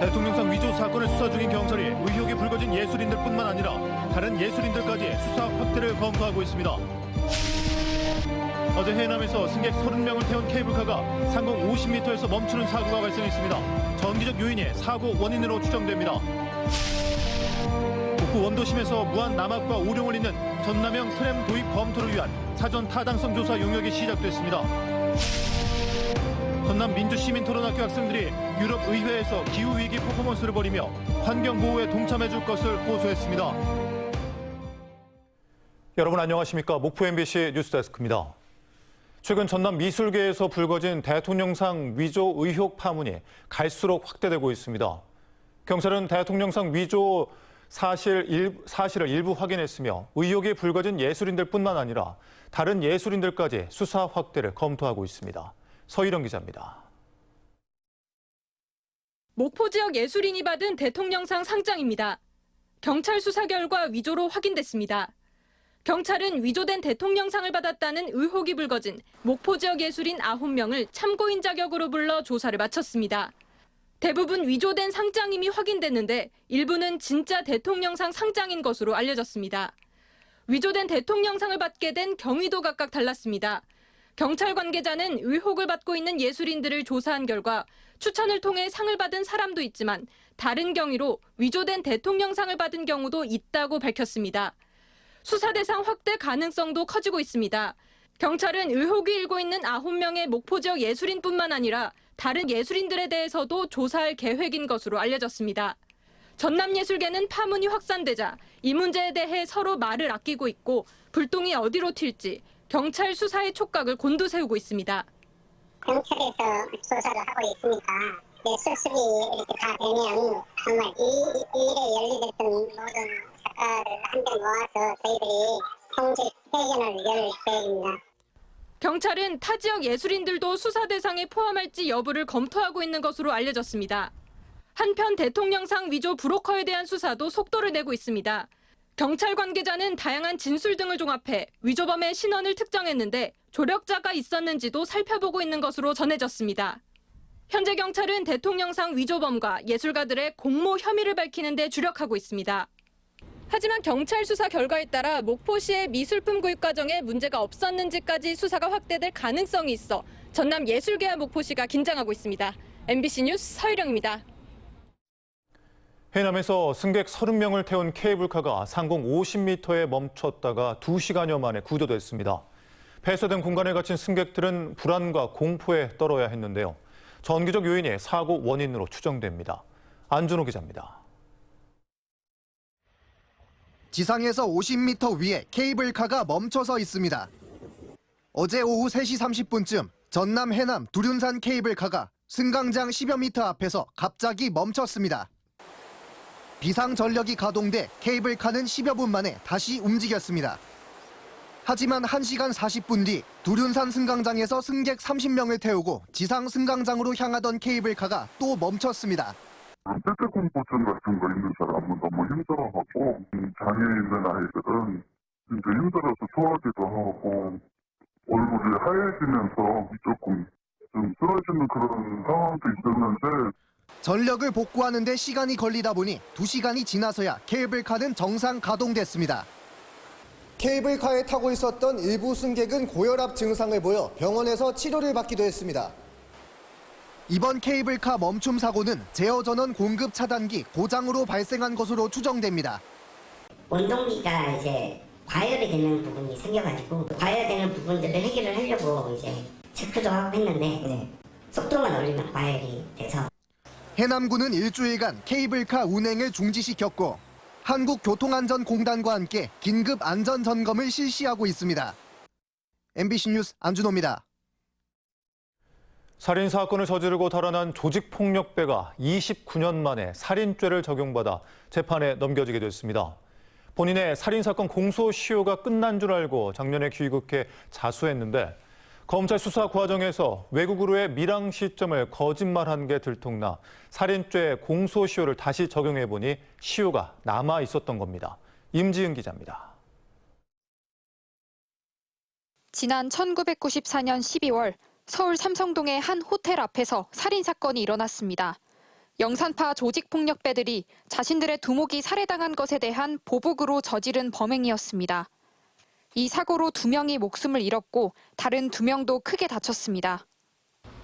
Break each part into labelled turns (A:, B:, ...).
A: 대통령상 위조 사건을 수사 중인 경찰이 의혹이 불거진 예술인들뿐만 아니라 다른 예술인들까지 수사 확대를 검토하고 있습니다. 어제 해남에서 승객 30명을 태운 케이블카가 상공 50m에서 멈추는 사고가 발생했습니다. 전기적 요인이 사고 원인으로 추정됩니다. 북부 원도심에서 무한 남합과 오룡을 잇는 전남형 트램 도입 검토를 위한 사전 타당성 조사 용역이 시작됐습니다. 전남 민주시민토론학교 학생들이 유럽 의회에서 기후위기 퍼포먼스를 벌이며 환경보호에 동참해줄 것을 호소했습니다. 여러분 안녕하십니까. 목포 MBC 뉴스데스크입니다. 최근 전남 미술계에서 불거진 대통령상 위조 의혹 파문이 갈수록 확대되고 있습니다. 경찰은 대통령상 위조 사실을 일부 확인했으며 의혹이 불거진 예술인들뿐만 아니라 다른 예술인들까지 수사 확대를 검토하고 있습니다. 서희령 기자입니다.
B: 목포 지역 예술인이 받은 대통령상 상장입니다. 경찰 수사 결과 위조로 확인됐습니다. 경찰은 위조된 대통령상을 받았다는 의혹이 불거진 목포 지역 예술인 9명을 참고인 자격으로 불러 조사를 마쳤습니다. 대부분 위조된 상장임이 확인됐는데 일부는 진짜 대통령상 상장인 것으로 알려졌습니다. 위조된 대통령상을 받게 된 경위도 각각 달랐습니다. 경찰 관계자는 의혹을 받고 있는 예술인들을 조사한 결과 추천을 통해 상을 받은 사람도 있지만 다른 경위로 위조된 대통령상을 받은 경우도 있다고 밝혔습니다. 수사 대상 확대 가능성도 커지고 있습니다. 경찰은 의혹이 일고 있는 9명의 목포 지역 예술인뿐만 아니라 다른 예술인들에 대해서도 조사할 계획인 것으로 알려졌습니다. 전남예술계는 파문이 확산되자 이 문제에 대해 서로 말을 아끼고 있고 불똥이 어디로 튈지 경찰 수사의 촉각을 곤두세우고 있습니다.
C: 경찰에서 조사를 하고 있으니까 수습이 이렇게 다 되면 정말 이 일에 연루됐던 모든 작가를 한데 모아서 저희들이 공식 회견을 열 계획입니다.
B: 경찰은 타 지역 예술인들도 수사 대상에 포함할지 여부를 검토하고 있는 것으로 알려졌습니다. 한편 대통령상 위조 브로커에 대한 수사도 속도를 내고 있습니다. 경찰 관계자는 다양한 진술 등을 종합해 위조범의 신원을 특정했는데 조력자가 있었는지도 살펴보고 있는 것으로 전해졌습니다. 현재 경찰은 대통령상 위조범과 예술가들의 공모 혐의를 밝히는 데 주력하고 있습니다. 하지만 경찰 수사 결과에 따라 목포시의 미술품 구입 과정에 문제가 없었는지까지 수사가 확대될 가능성이 있어 전남 예술계와 목포시가 긴장하고 있습니다. MBC 뉴스 서희령입니다.
A: 해남에서 승객 30명을 태운 케이블카가 상공 50m에 멈췄다가 2시간여 만에 구조됐습니다. 폐쇄된 공간에 갇힌 승객들은 불안과 공포에 떨어야 했는데요. 전기적 요인이 사고 원인으로 추정됩니다. 안준호 기자입니다.
D: 지상에서 50m 위에 케이블카가 멈춰서 있습니다. 어제 오후 3시 30분쯤 전남 해남 두륜산 케이블카가 승강장 10여 미터 앞에서 갑자기 멈췄습니다. 비상전력이 가동돼 케이블카는 10여 분 만에 다시 움직였습니다. 하지만 1시간 40분 뒤 두륜산 승강장에서 승객 30명을 태우고 지상 승강장으로 향하던 케이블카가 또 멈췄습니다.
E: 폐쇄공포증 같은 거 있는 사람은 너무 힘들어하고 장애 있는 아이들은 이제 힘들어서 토하기도 하고 얼굴이 하얘지면서 조금 좀 쓰러지는 그런 상황도 있었는데
D: 전력을 복구하는 데 시간이 걸리다 보니 2시간이 지나서야 케이블카는 정상 가동됐습니다. 케이블카에 타고 있었던 일부 승객은 고혈압 증상을 보여 병원에서 치료를 받기도 했습니다. 이번 케이블카 멈춤 사고는 제어전원 공급 차단기 고장으로 발생한 것으로 추정됩니다.
F: 원동기가 이제 과열이 되는 부분이 생겨가지고 과열되는 부분들을 해결을 하려고 이제 체크도 하고 했는데 속도만 올리면 과열이 돼서.
D: 해남군은 일주일간 케이블카 운행을 중지시켰고 한국교통안전공단과 함께 긴급 안전점검을 실시하고 있습니다. MBC 뉴스 안준호입니다.
A: 살인사건을 저지르고 달아난 조직폭력배가 29년 만에 살인죄를 적용받아 재판에 넘겨지게 됐습니다. 본인의 살인사건 공소시효가 끝난 줄 알고 작년에 귀국해 자수했는데 검찰 수사 과정에서 외국으로의 밀항 시점을 거짓말한 게 들통나 살인죄 공소시효를 다시 적용해보니 시효가 남아 있었던 겁니다. 임지은 기자입니다.
G: 지난 1994년 12월 서울 삼성동의 한 호텔 앞에서 살인사건이 일어났습니다. 영산파 조직폭력배들이 자신들의 두목이 살해당한 것에 대한 보복으로 저지른 범행이었습니다. 이 사고로 2명이 목숨을 잃었고 다른 2명도 크게 다쳤습니다.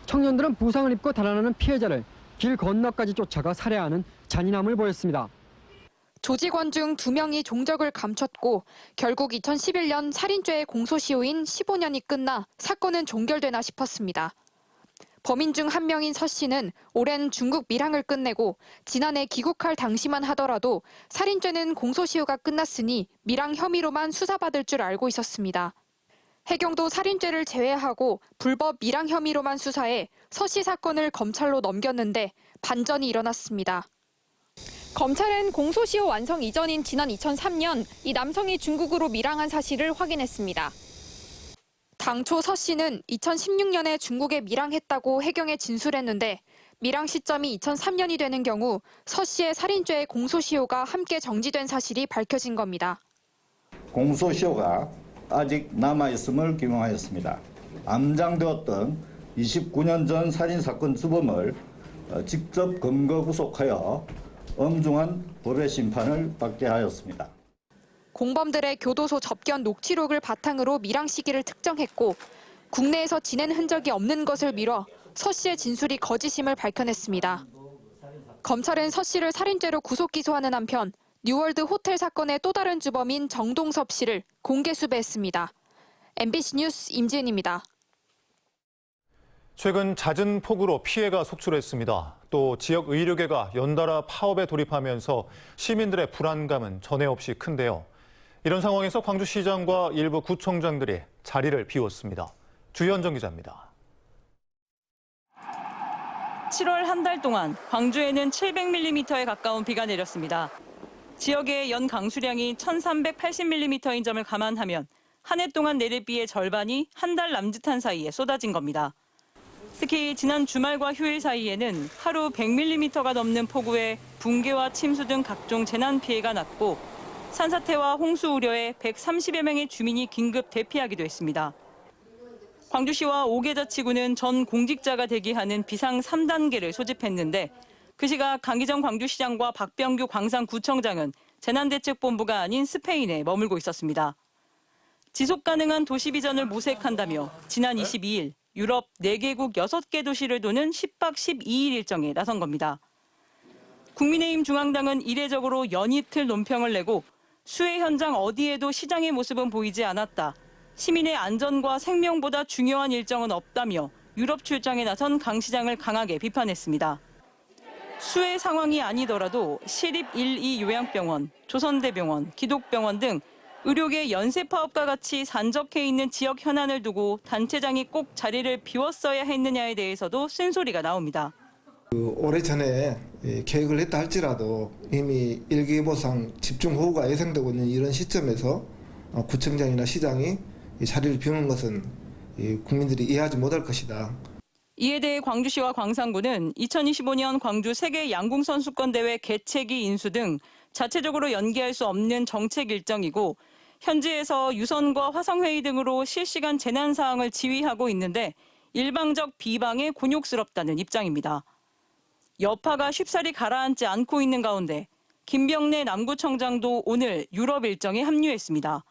H: 청년들은 부상을 입고 달아나는 피해자를 길 건너까지 쫓아가 살해하는 잔인함을 보였습니다.
G: 조직원 중 2명이 종적을 감췄고 결국 2011년 살인죄의 공소시효인 15년이 끝나 사건은 종결되나 싶었습니다. 범인 중 1명인 서 씨는 오랜 중국 밀항을 끝내고 지난해 귀국할 당시만 하더라도 살인죄는 공소시효가 끝났으니 밀항 혐의로만 수사받을 줄 알고 있었습니다. 해경도 살인죄를 제외하고 불법 밀항 혐의로만 수사해 서 씨 사건을 검찰로 넘겼는데 반전이 일어났습니다. 검찰은 공소시효 완성 이전인 지난 2003년 이 남성이 중국으로 밀항한 사실을 확인했습니다. 당초 서 씨는 2016년에 중국에 밀항했다고 해경에 진술했는데 밀항 시점이 2003년이 되는 경우 서 씨의 살인죄의 공소시효가 함께 정지된 사실이 밝혀진 겁니다.
I: 공소시효가 아직 남아있음을 규명하였습니다. 암장되었던 29년 전 살인사건 주범을 직접 검거 구속하여 엄중한 법의 심판을 받게 하였습니다.
G: 공범들의 교도소 접견 녹취록을 바탕으로 밀항 시기를 특정했고 국내에서 지낸 흔적이 없는 것을 미뤄 서 씨의 진술이 거짓임을 밝혀냈습니다. 검찰은 서 씨를 살인죄로 구속 기소하는 한편 뉴월드 호텔 사건의 또 다른 주범인 정동섭 씨를 공개 수배했습니다. MBC 뉴스 임지은입니다.
A: 최근 잦은 폭우로 피해가 속출했습니다. 또 지역 의료계가 연달아 파업에 돌입하면서 시민들의 불안감은 전에 없이 큰데요. 이런 상황에서 광주시장과 일부 구청장들이 자리를 비웠습니다. 주현정 기자입니다.
J: 7월 한 달 동안 광주에는 700mm에 가까운 비가 내렸습니다. 지역의 연 강수량이 1380mm인 점을 감안하면 한 해 동안 내릴 비의 절반이 한 달 남짓한 사이에 쏟아진 겁니다. 특히 지난 주말과 휴일 사이에는 하루 100mm가 넘는 폭우에 붕괴와 침수 등 각종 재난 피해가 났고 산사태와 홍수 우려에 130여 명의 주민이 긴급 대피하기도 했습니다. 광주시와 5개 자치구는 전 공직자가 대기하는 비상 3단계를 소집했는데 그 시각 강기정 광주시장과 박병규 광산구청장은 재난대책본부가 아닌 스페인에 머물고 있었습니다. 지속가능한 도시 비전을 모색한다며 지난 22일 유럽 4개국 6개 도시를 도는 10박 12일 일정에 나선 겁니다. 국민의힘 중앙당은 이례적으로 연이틀 논평을 내고 수해 현장 어디에도 시장의 모습은 보이지 않았다. 시민의 안전과 생명보다 중요한 일정은 없다며 유럽 출장에 나선 강 시장을 강하게 비판했습니다. 수해 상황이 아니더라도 시립 1, 2 요양병원, 조선대병원, 기독병원 등 의료계 연쇄 파업과 같이 산적해 있는 지역 현안을 두고 단체장이 꼭 자리를 비웠어야 했느냐에 대해서도 쓴소리가 나옵니다.
K: 오래전에 계획을 했다 할지라도 이미 일기예보상 집중호우가 예상되고 있는 이런 시점에서 구청장이나 시장이 자리를 비우는 것은 국민들이 이해하지 못할 것이다.
J: 이에 대해 광주시와 광산구는 2025년 광주 세계 양궁 선수권 대회 개최기 인수 등 자체적으로 연기할 수 없는 정책 일정이고 현지에서 유선과 화성회의 등으로 실시간 재난 사항을 지휘하고 있는데 일방적 비방에 곤욕스럽다는 입장입니다. 여파가 쉽사리 가라앉지 않고 있는 가운데 김병래 남구청장도 오늘 유럽 일정에 합류했습니다.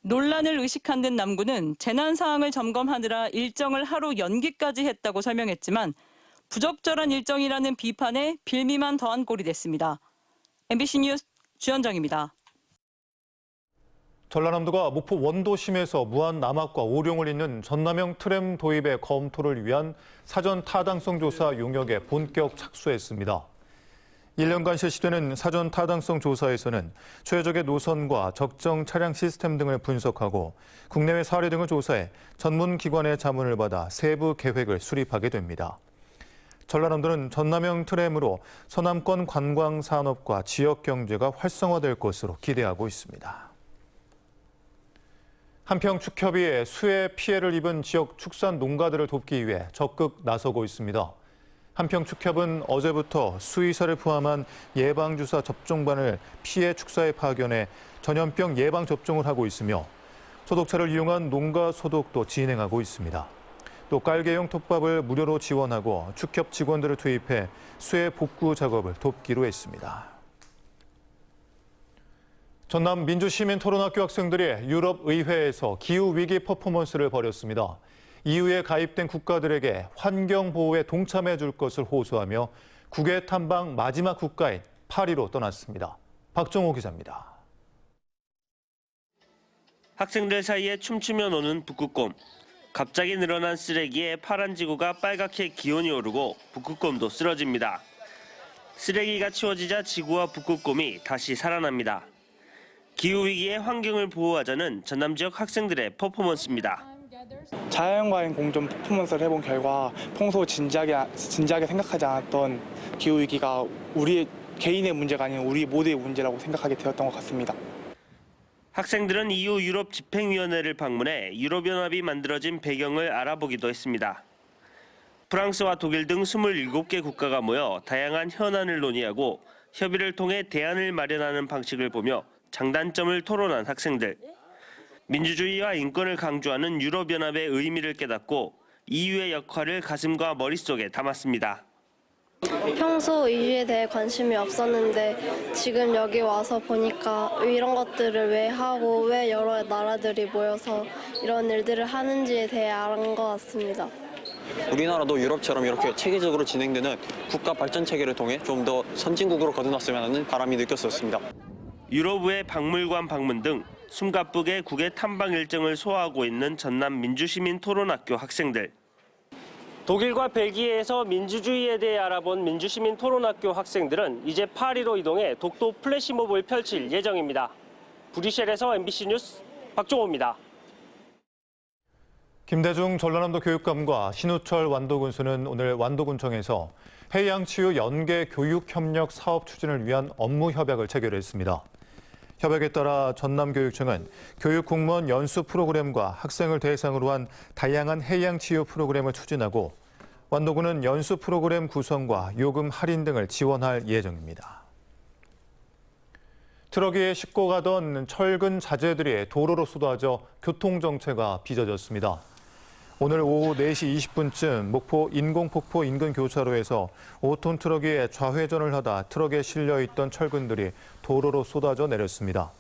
J: 논란을 의식한 듯 남구는 재난 사항을 점검하느라 일정을 하루 연기까지 했다고 설명했지만 부적절한 일정이라는 비판에 빌미만 더한 꼴이 됐습니다. MBC 뉴스 주현정입니다.
A: 전라남도가 목포 원도심에서 무한 남압과 오룡을 잇는 전남형 트램 도입의 검토를 위한 사전 타당성 조사 용역에 본격 착수했습니다. 1년간 실시되는 사전 타당성 조사에서는 최적의 노선과 적정 차량 시스템 등을 분석하고 국내외 사례 등을 조사해 전문기관의 자문을 받아 세부 계획을 수립하게 됩니다. 전라남도는 전남형 트램으로 서남권 관광산업과 지역경제가 활성화될 것으로 기대하고 있습니다. 한평 축협이 수해 피해를 입은 지역 축산 농가들을 돕기 위해 적극 나서고 있습니다. 한평 축협은 어제부터 수의사를 포함한 예방주사 접종반을 피해 축사에 파견해 전염병 예방 접종을 하고 있으며 소독차를 이용한 농가 소독도 진행하고 있습니다. 또 깔개용 톱밥을 무료로 지원하고 축협 직원들을 투입해 수해 복구 작업을 돕기로 했습니다. 전남 민주시민토론학교 학생들이 유럽의회에서 기후위기 퍼포먼스를 벌였습니다. EU에 가입된 국가들에게 환경보호에 동참해 줄 것을 호소하며 국외 탐방 마지막 국가인 파리로 떠났습니다. 박정호 기자입니다.
L: 학생들 사이에 춤추며 노는 북극곰. 갑자기 늘어난 쓰레기에 파란 지구가 빨갛게 기온이 오르고 북극곰도 쓰러집니다. 쓰레기가 치워지자 지구와 북극곰이 다시 살아납니다. 기후위기의 환경을 보호하자는 전남 지역 학생들의 퍼포먼스입니다.
M: 자연과의 공존 퍼포먼스를 해본 결과 평소 진지하게 생각하지 않았던 기후위기가 우리 개인의 문제가 아닌 우리 모두의 문제라고 생각하게 되었던 것 같습니다.
L: 학생들은 EU 유럽 집행위원회를 방문해 유럽연합이 만들어진 배경을 알아보기도 했습니다. 프랑스와 독일 등 27개 국가가 모여 다양한 현안을 논의하고 협의를 통해 대안을 마련하는 방식을 보며 장단점을 토론한 학생들. 민주주의와 인권을 강조하는 유럽연합의 의미를 깨닫고 EU의 역할을 가슴과 머릿속에 담았습니다.
N: 평소 EU에 대해 관심이 없었는데 지금 여기 와서 보니까 이런 것들을 왜 하고 왜 여러 나라들이 모여서 이런 일들을 하는지에 대해 알은 것 같습니다.
O: 우리나라도 유럽처럼 이렇게 체계적으로 진행되는 국가 발전 체계를 통해 좀 더 선진국으로 거듭났으면 하는 바람이 느꼈었습니다.
L: 유럽의 박물관 방문 등 숨가쁘게 국외 탐방 일정을 소화하고 있는 전남 민주시민토론학교 학생들. 독일과 벨기에에서 민주주의에 대해 알아본 민주시민토론학교 학생들은 이제 파리로 이동해 독도 플래시몹을 펼칠 예정입니다. 브뤼셀에서 MBC 뉴스 박종호입니다.
A: 김대중 전라남도 교육감과 신우철 완도군수는 오늘 완도군청에서 해양치유 연계 교육협력 사업 추진을 위한 업무 협약을 체결했습니다. 협약에 따라 전남교육청은 교육공무원 연수 프로그램과 학생을 대상으로 한 다양한 해양치유 프로그램을 추진하고 완도군은 연수 프로그램 구성과 요금 할인 등을 지원할 예정입니다. 트럭이 싣고 가던 철근 자재들이 도로로 쏟아져 교통정체가 빚어졌습니다. 오늘 오후 4시 20분쯤 목포 인공폭포 인근 교차로에서 5톤 트럭이 좌회전을 하다 트럭에 실려있던 철근들이 도로로 쏟아져 내렸습니다.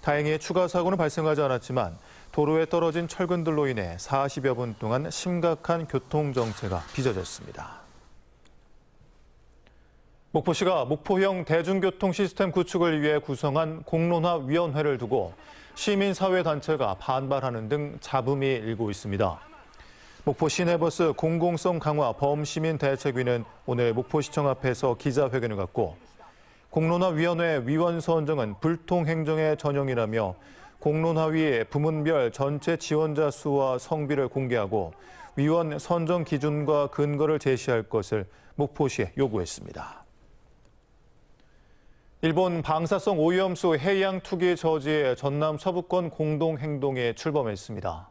A: 다행히 추가 사고는 발생하지 않았지만 도로에 떨어진 철근들로 인해 40여 분 동안 심각한 교통정체가 빚어졌습니다. 목포시가 목포형 대중교통 시스템 구축을 위해 구성한 공론화위원회를 두고 시민사회단체가 반발하는 등 잡음이 일고 있습니다. 목포 시내버스 공공성 강화 범시민대책위는 오늘 목포시청 앞에서 기자회견을 갖고 공론화위원회 위원 선정은 불통행정의 전형이라며 공론화위 부문별 전체 지원자 수와 성비를 공개하고 위원 선정 기준과 근거를 제시할 것을 목포시에 요구했습니다. 일본 방사성 오염수 해양 투기 저지에 전남 서부권 공동행동에 출범했습니다.